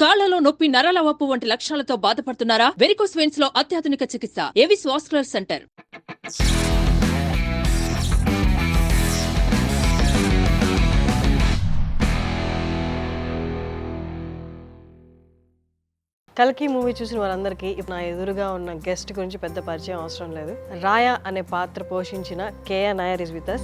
కాళ్లలో నొప్పి, నరాల వాపు వంటి లక్షణాలతో బాధపడుతున్నారా? వెరికోస్ వెయిన్స్ లో అత్యాధునిక చికిత్స ఏవిస్ వాస్కులర్ సెంటర్. కల్కి మూవీ చూసిన వారందరికీ నా ఎదురుగా ఉన్న గెస్ట్ గురించి పెద్ద పరిచయం అవసరం లేదు. రాయా అనే పాత్ర పోషించిన Keya Nair is with us.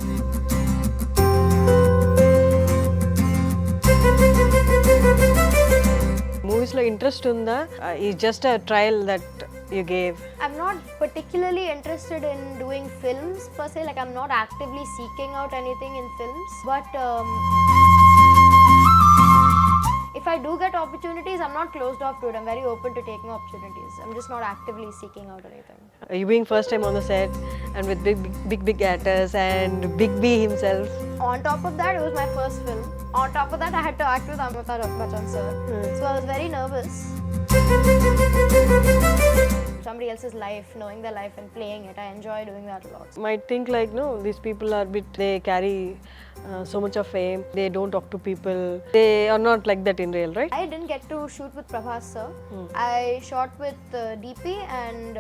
Movies లో ఇంట్రెస్ట్ ఉందా? ఈ just a trial that you gave. I'm not particularly interested in doing films per se, like I'm not actively seeking out anything in films, but if I do get opportunities, I'm not closed off to it. I'm very open to taking opportunities. I'm just not actively seeking out anything. You being first time on the set and with big actors and Big B himself. On top of that, it was my first film. On top of that, I had to act with Amitabh Bachchan sir. So I was very nervous. Somebody else's life, knowing their life and playing it, I enjoy doing that a lot. Might think like, no, these people are they carry so much of fame, they don't talk to people, they are not like that in real, right? I didn't get to shoot with Prabhas sir. I shot with DP and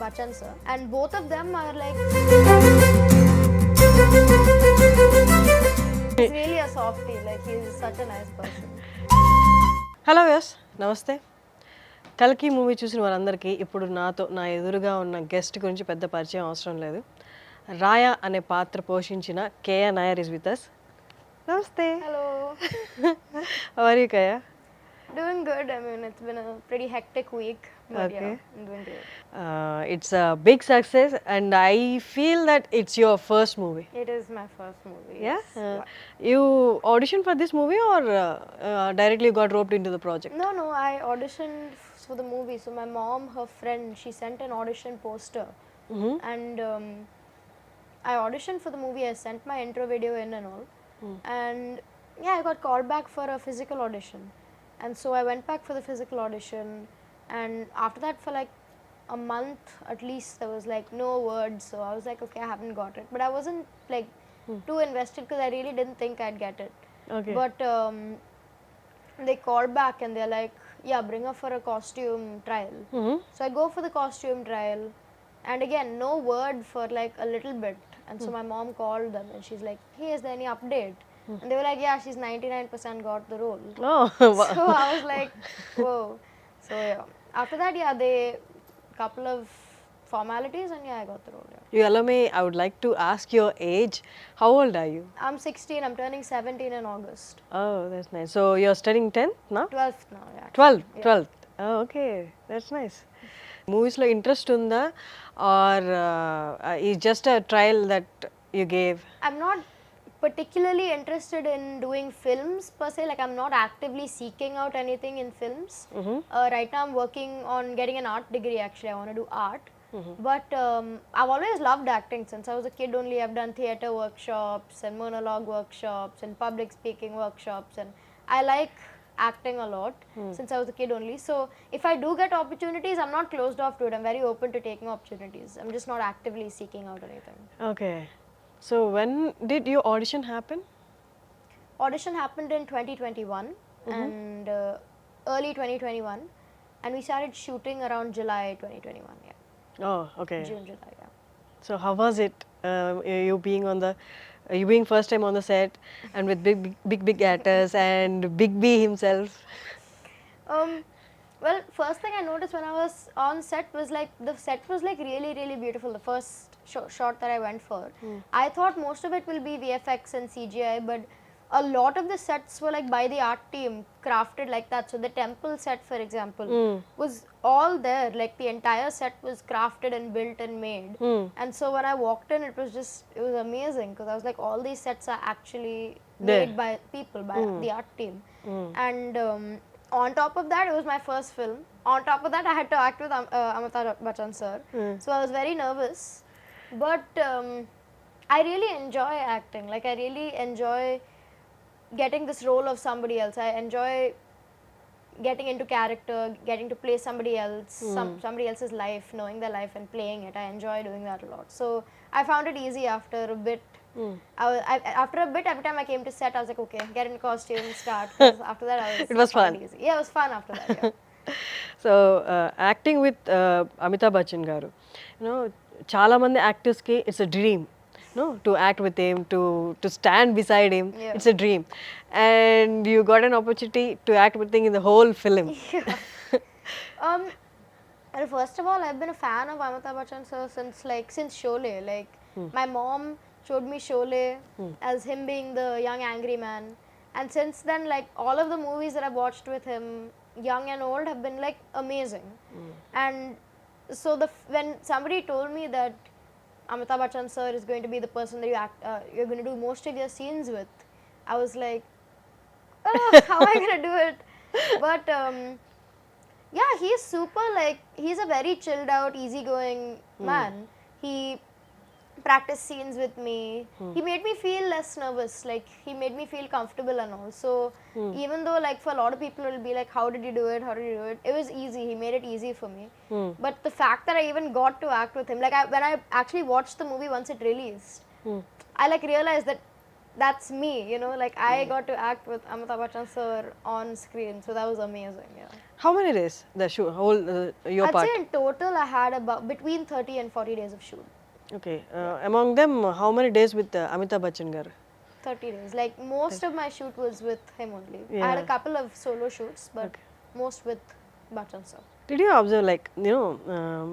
Bachchan sir, and both of them are like he's really a softie, like he's such a nice person. Hello yes, నమస్తే. కల్కి movie చూసిన వారందరికీ ఇప్పుడు నా ఎదురుగా ఉన్న guest గురించి పెద్ద పరిచయం అవసరం లేదు. రాయా అనే పాత్ర పోషించిన Keya Nair is with us. నమస్తే. Hello. How are you Keya? Doing good. I mean, it's been a pretty hectic week, but Okay. yeah, I'm doing good. It's a big success and I feel that it's your first movie. It is my first movie. Yeah? Yes. You auditioned for this movie or directly got roped into the project? No, I auditioned for the movie. So my mom, her friend, she sent an audition poster, and I auditioned for the movie. I sent my intro video in and all, and yeah, I got called back for a physical audition, and so I went back for the physical audition, and after that for like a month at least there was like no words, so I was like, okay, I haven't got it, but I wasn't like too invested because I really didn't think I'd get it. Okay. But they called back and they're like, yeah, bring her for a costume trial. So I go for the costume trial, and again no word for like a little bit, and so my mom called them and she's like, hey, is there any update? And they were like, yeah, she's 99% got the role. Oh, So I was like, whoa. So yeah, after that, yeah, they couple of formalities and yeah, I got the role. Yeah. you allow me, I would like to ask your age. How old are you? I'm 16. I'm turning 17 in August. Oh, that's nice. So you're studying 10th now? 12th now. Yeah. 12th. Oh, okay. That's nice. Movies lo interest unda or is just a trial that you gave? I'm not particularly interested in doing films per se, like I'm not actively seeking out anything in films. Right now I'm working on getting an art degree. Actually, I want to do art, but I've always loved acting since I was a kid. Only I've done theatre workshops and monologue workshops and public speaking workshops, and I like acting a lot since I was a kid only. So if I do get opportunities, I'm not closed off to it. I'm very open to taking opportunities. I'm just not actively seeking out anything. Okay. So when did your audition happen? Audition happened in 2021 and early 2021, and we started shooting around July 2021. Yeah, Oh, okay. June, July. Yeah. So how was it? You being first time on the set and with big actors and Big B himself. Well, first thing I noticed when I was on set was like the set was like really, really beautiful. The first shot that I went for, I thought most of it will be VFX and CGI, but a lot of the sets were like by the art team, crafted like that. So the temple set, for example, was all there. Like the entire set was crafted and built and made. And so when I walked in, it was amazing because I was like, all these sets are actually made by people, by the art team. And on top of that, it was my first film. On top of that, I had to act with Amitabh Bachchan sir. So I was very nervous, but I really enjoy acting. Like I really enjoy getting this role of somebody else. I enjoy getting into character, getting to play somebody else, somebody else's life, knowing their life and playing it. I enjoy doing that a lot. So I found it easy after a bit After a bit, every time I came to set, I was like, okay, get in costume, start. 'Cause after that, It was found fun. easy. Yeah, it was fun after that. Yeah. So acting with Amitabh Bachchan garu చాలా మంది యాక్టర్స్కి it's a dream to act with him to stand beside him Yeah. It's a dream and you got an opportunity to act with him in the whole film. Um, well, first of all, I've been a fan of Amitabh Bachchan sir since Sholay. Like my mom showed me Sholay as him being the young angry man, and since then, like all of the movies that I've watched with him, young and old, have been like amazing. And so when somebody told me that Amitabh Bachchan sir is going to be the person that you're going to do most of your scenes with, I was like, oh, how am I going to do it? But yeah, he's super, like, he's a very chilled out, easygoing man. He practiced scenes with me. He made me feel less nervous, like, he made me feel comfortable and all. So, even though, like, for a lot of people, it'll be like, how did you do it? How did you do it? It was easy. He made it easy for me. But the fact that I even got to act with him, like, when I actually watched the movie once it released, I, like, realized that that's me, you know, like, I got to act with Amitabh Bachchan sir on screen, so that was amazing. Yeah, How many days the shoot, whole your I'd part? say in total I had about between 30 and 40 days of shoot. Okay, among them, how many days with Amitabh Bachchan garu? 30 days, like most of my shoot was with him only. I had a Yeah. couple of solo shoots, but most with Bachchan sir. Did you observe, like,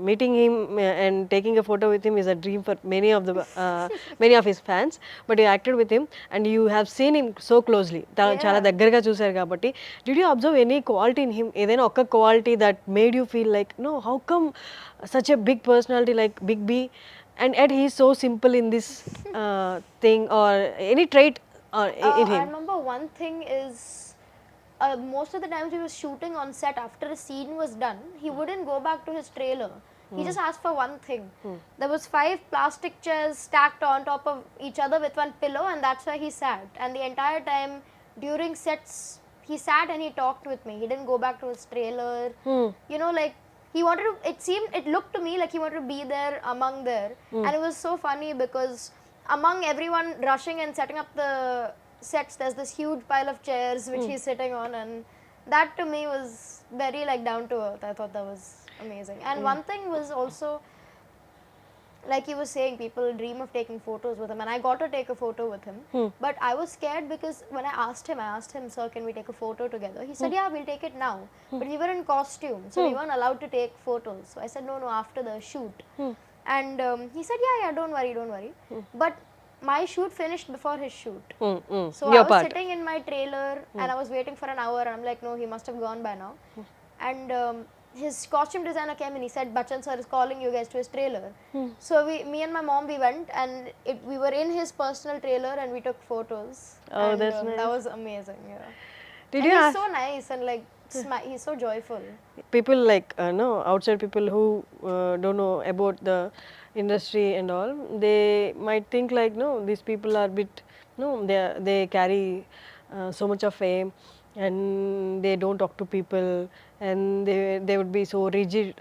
meeting him and taking a photo with him is a dream for many of the many of his fans, but you acted with him and you have seen him so closely. చాలా దగ్గరగా చూసారు కాబట్టి did you observe any quality in him, ఏదైనా ఒక్క quality that made you feel like, no, how come such a big personality like Big B and yet he is so simple in this thing, or any trait in I him? remember one thing is, most of the times he was shooting on set, after a scene was done, he wouldn't go back to his trailer. He just asked for one thing. There was 5 plastic chairs stacked on top of each other with one pillow, and that's where he sat. And the entire time during sets, he sat and he talked with me. He didn't go back to his trailer. You know, like, he wanted to, it looked to me like he wanted to be there among there. And it was so funny because among everyone rushing and setting up the sets, there's this huge pile of chairs which he's sitting on, and that to me was very, like, down to earth. I thought that was amazing. And one thing was also, like he was saying, people dream of taking photos with him, and I got to take a photo with him. But I was scared because when I asked him, sir, can we take a photo together? He said, yeah, we'll take it now. But we were in costume, so we weren't allowed to take photos. So I said, no, after the shoot. And he said, yeah, don't worry. But my shoot finished before his shoot. So Your I was part. sitting in my trailer and I was waiting for an hour, and I'm like, no, he must have gone by now. And his costume designer came and he said, Bachchan sir is calling you guys to his trailer. So me and my mom, we went, and we were in his personal trailer and we took photos. Oh, And, that's nice. that was amazing. Yeah. Did And you he's ask so nice and, like, he's so joyful. people, like, no, outside people who don't know about the industry and all, they might think like, no, these people are bit, no, they carry so much of fame and they don't talk to people and they would be so rigid,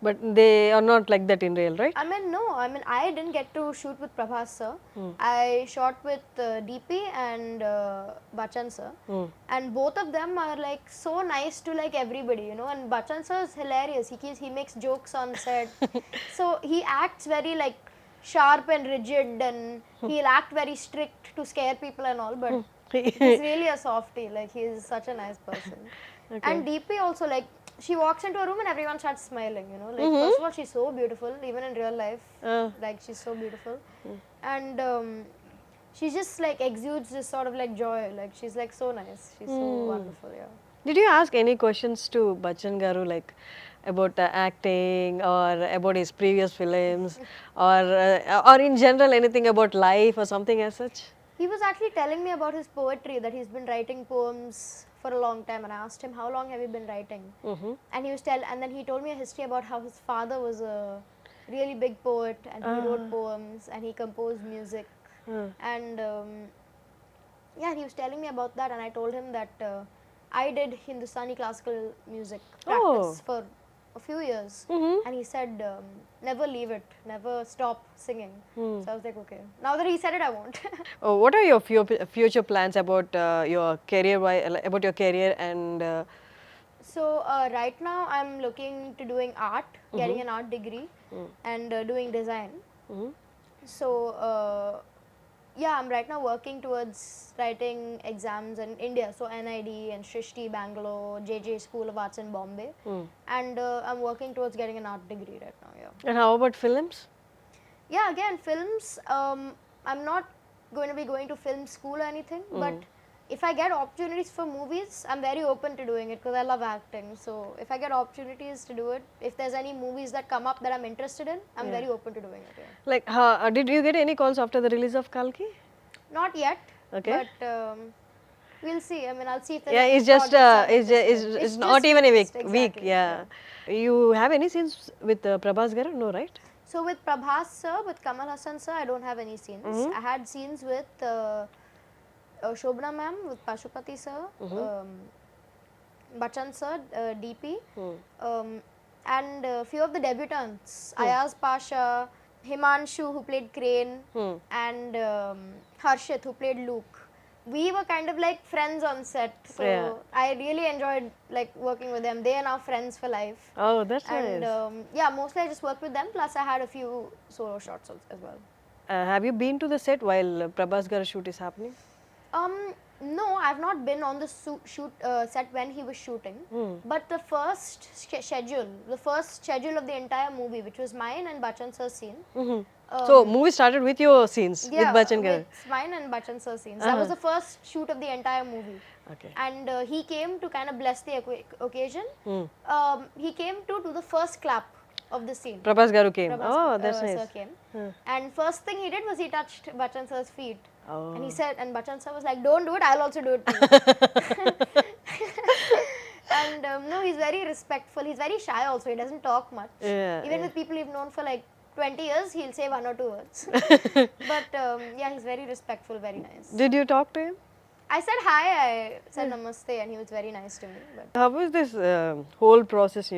but they are not like that in real, right? I mean, no, I didn't get to shoot with Prabhas sir. I shot with DP and Bachchan sir. And both of them are, like, so nice to, like, everybody, you know. And Bachchan sir is hilarious. He makes jokes on set. So he acts very, like, sharp and rigid, and he'll act very strict to scare people and all, but he's really a softie. Like, he's such a nice person. And DP also, like, she walks into a room and everyone starts smiling, you know. Like, first of all, she's so beautiful, even in real life. Like, she's so beautiful. And she just, like, exudes this sort of, like, joy. Like, she's, like, so nice. She's so wonderful, yeah. Did you ask any questions to Bachchan garu, like about acting or about his previous films, or in general anything about life or something as such? He was actually telling me about his poetry, that he's been writing poems for a long time, and I asked him, how long have you been writing? And and then he told me a history about how his father was a really big poet, and he wrote poems and he composed music. And yeah, he was telling me about that, and I told him that I did Hindustani classical music practice for a few years, Mm-hmm. and he said, never leave it, never stop singing. Hmm. So I was like, okay. Now that he said it, I won't. Oh, what are your future plans about your career, about your career and So right now I'm looking to doing art, getting an art degree, and doing design. Mhm. So yeah, I'm right now working towards writing exams in India. So NID and Srishti, Bangalore, JJ School of Arts in Bombay, and I'm working towards getting an art degree right now. Yeah. and how about films? Yeah, again, films. I'm not going to be going to film school or anything, but if I get opportunities for movies, I'm very open to doing it because I love acting. So if I get opportunities to do it, if there's any movies that come up that I'm interested in, I'm very open to doing it. Yeah. Like, did you get any calls after the release of Kalki? Not yet, Okay. but we'll see. I mean, I'll see if there's Yeah, any it's just projects I'm it's interested in. it's not just even a released, week. exactly, Yeah. You have any scenes with Prabhas garu? No, right? So with Prabhas sir, with Kamal Hassan sir, I don't have any scenes. I had scenes with Shobna ma'am, with Pashupati sir, Bachchan sir, DP, and a few of the debutants, Ayaz Pasha, Himanshu who played Crane, and Harshit who played Luke. We were kind of like friends on set, so Yeah. I really enjoyed like working with them. They are now friends for life. Oh, that's And nice. yeah, mostly I just worked with them. Plus, I had a few solo shots as well. Have you been to the set while Prabhas garu shoot is happening? No, I've not been on the shoot set when he was shooting. But the first schedule of the entire movie, which was mine and Bachchan sir's scene. So movie started with your scenes Yeah, with Bachchan garu. with mine and Bachchan sir's scenes. That was the first shoot of the entire movie. Okay. And he came to kind of bless the occasion. He came to do the first clap of the scene. Prabhas garu came. Prabhas, Oh, that's nice. sir came. And first thing he did was he touched Bachchan sir's feet. Oh. And he said, and Bachchan sir was like, don't do it, I'll also do it too. And no, he's very respectful. He's very shy also. He doesn't talk much. Yeah, Even with people he's known for like 20 years, he'll say one or two words. But yeah, he's very respectful, very nice. Did you talk to him? I said hi, I said namaste, and he was very nice to me. But How was this whole process?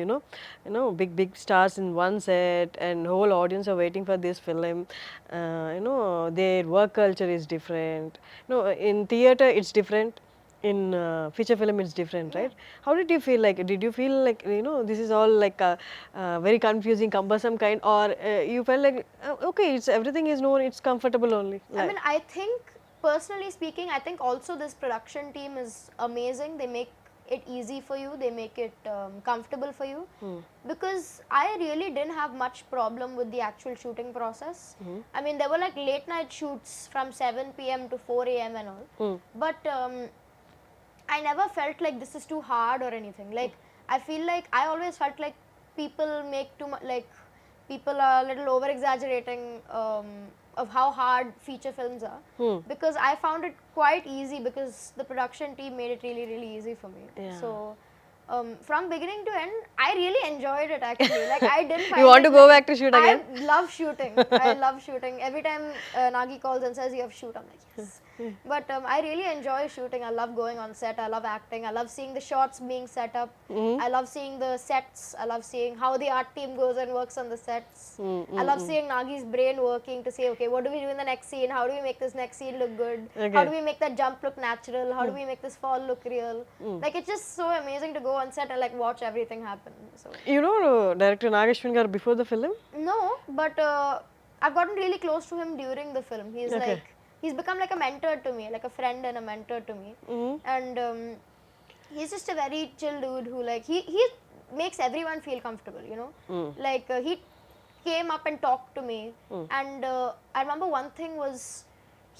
Big stars in one set, and whole audience are waiting for this film. Their work culture is different. In theater it's different. In feature film it's different, right? How did you feel? Like, did you feel like this is all like a very confusing, cumbersome kind, or you felt like okay, it's everything is known, it's comfortable only? I mean, I think personally speaking, I think also this production team is amazing. They make it easy for you. They make it comfortable for you. Because I really didn't have much problem with the actual shooting process. I mean, there were like late night shoots from 7 p.m. to 4 a.m. and all. But I never felt like this is too hard or anything. Like, I feel like I always felt like people make too much, like people are a little over exaggerating of how hard feature films are. Because I found it quite easy because the production team made it really, really easy for me. Yeah. So from beginning to end, I really enjoyed it actually. Like, I didn't find You want it to go like- back to shoot again? I love shooting. I love shooting. Every time Nagi calls and says you have to shoot, I'm like, yes. But I really enjoy shooting. I love going on set. I love acting. I love seeing the shots being set up. I love seeing the sets. I love seeing how the art team goes and works on the sets. I love seeing Nagi's brain working to say, okay, what do we do in the next scene? How do we make this next scene look good? Okay. How do we make that jump look natural? How do we make this fall look real? Like, it's just so amazing to go on set and like watch everything happen. So You know director Nag Ashwin garu before the film? no, but I've gotten really close to him during the film. He's Okay. like, he's become like a mentor to me, like a friend and a mentor to me. And he's just a very chill dude who like, he makes everyone feel comfortable, you know. Like he came up and talked to me. And I remember one thing was,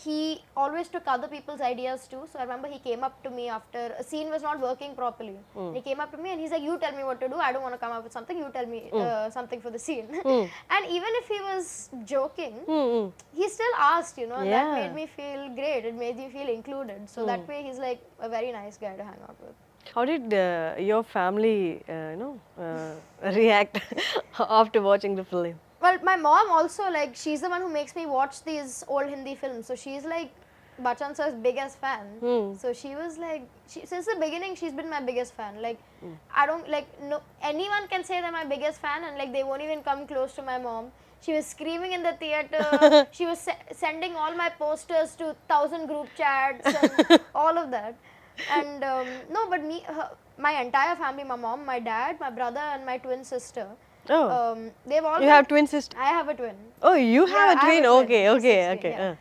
he always took other people's ideas too. So I remember he came up to me after a scene was not working properly. He came up to me and he's like, you tell me what to do. I don't want to come up with something. You tell me something for the scene. And even if he was joking, he still asked, you know, and that Yeah. made me feel great. It made me feel included. So that way he's like a very nice guy to hang out with. How did your family, react after watching the film? Well, my mom also, like, she's the one who makes me watch these old Hindi films. So she's like Bachchan sir's biggest fan. So she was like, since the beginning, she's been my biggest fan. Like, I don't like no anyone can say they're my biggest fan, and like they won't even come close to my mom. She was screaming in the theater. She was sending all my posters to 1,000 group chats and all of that. And no, but my entire family, my mom, my dad, my brother, and my twin sister. Oh. They've all. You have twin sister? I have a twin. Oh, you have Yeah, a I twin. have a twin. Okay, Yes, okay, yes, okay. yeah.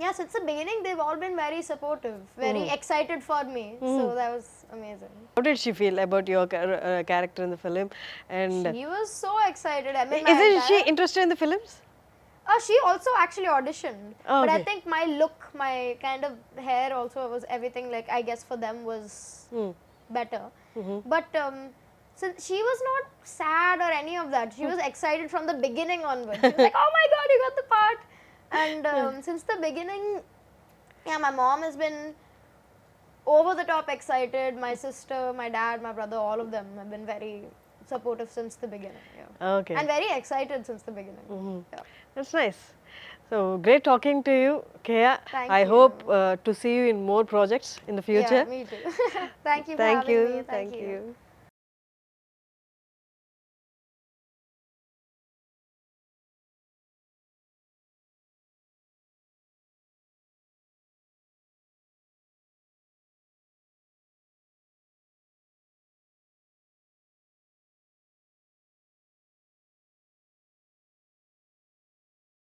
Yeah, since the beginning, they've all been very supportive, very excited for me. So that was amazing. How did she feel about your character in the film? And She was so excited. I mean, isn't she interested in the films? She also actually auditioned. Oh, but I okay. think my look, my kind of hair also was everything, like, I guess for them was better. But since she was not sad or any of that, she was excited from the beginning onwards. She was like, oh my God, you got the part. And since the beginning, yeah, my mom has been over the top excited. My sister, my dad, my brother, all of them have been very supportive since the beginning. Yeah. Okay. And very excited since the beginning. Yeah. That's nice. So great talking to you, Keya. Thank I you. hope to see you in more projects in the future. Yeah, me too. Thank you for Thank having you. me. Thank you.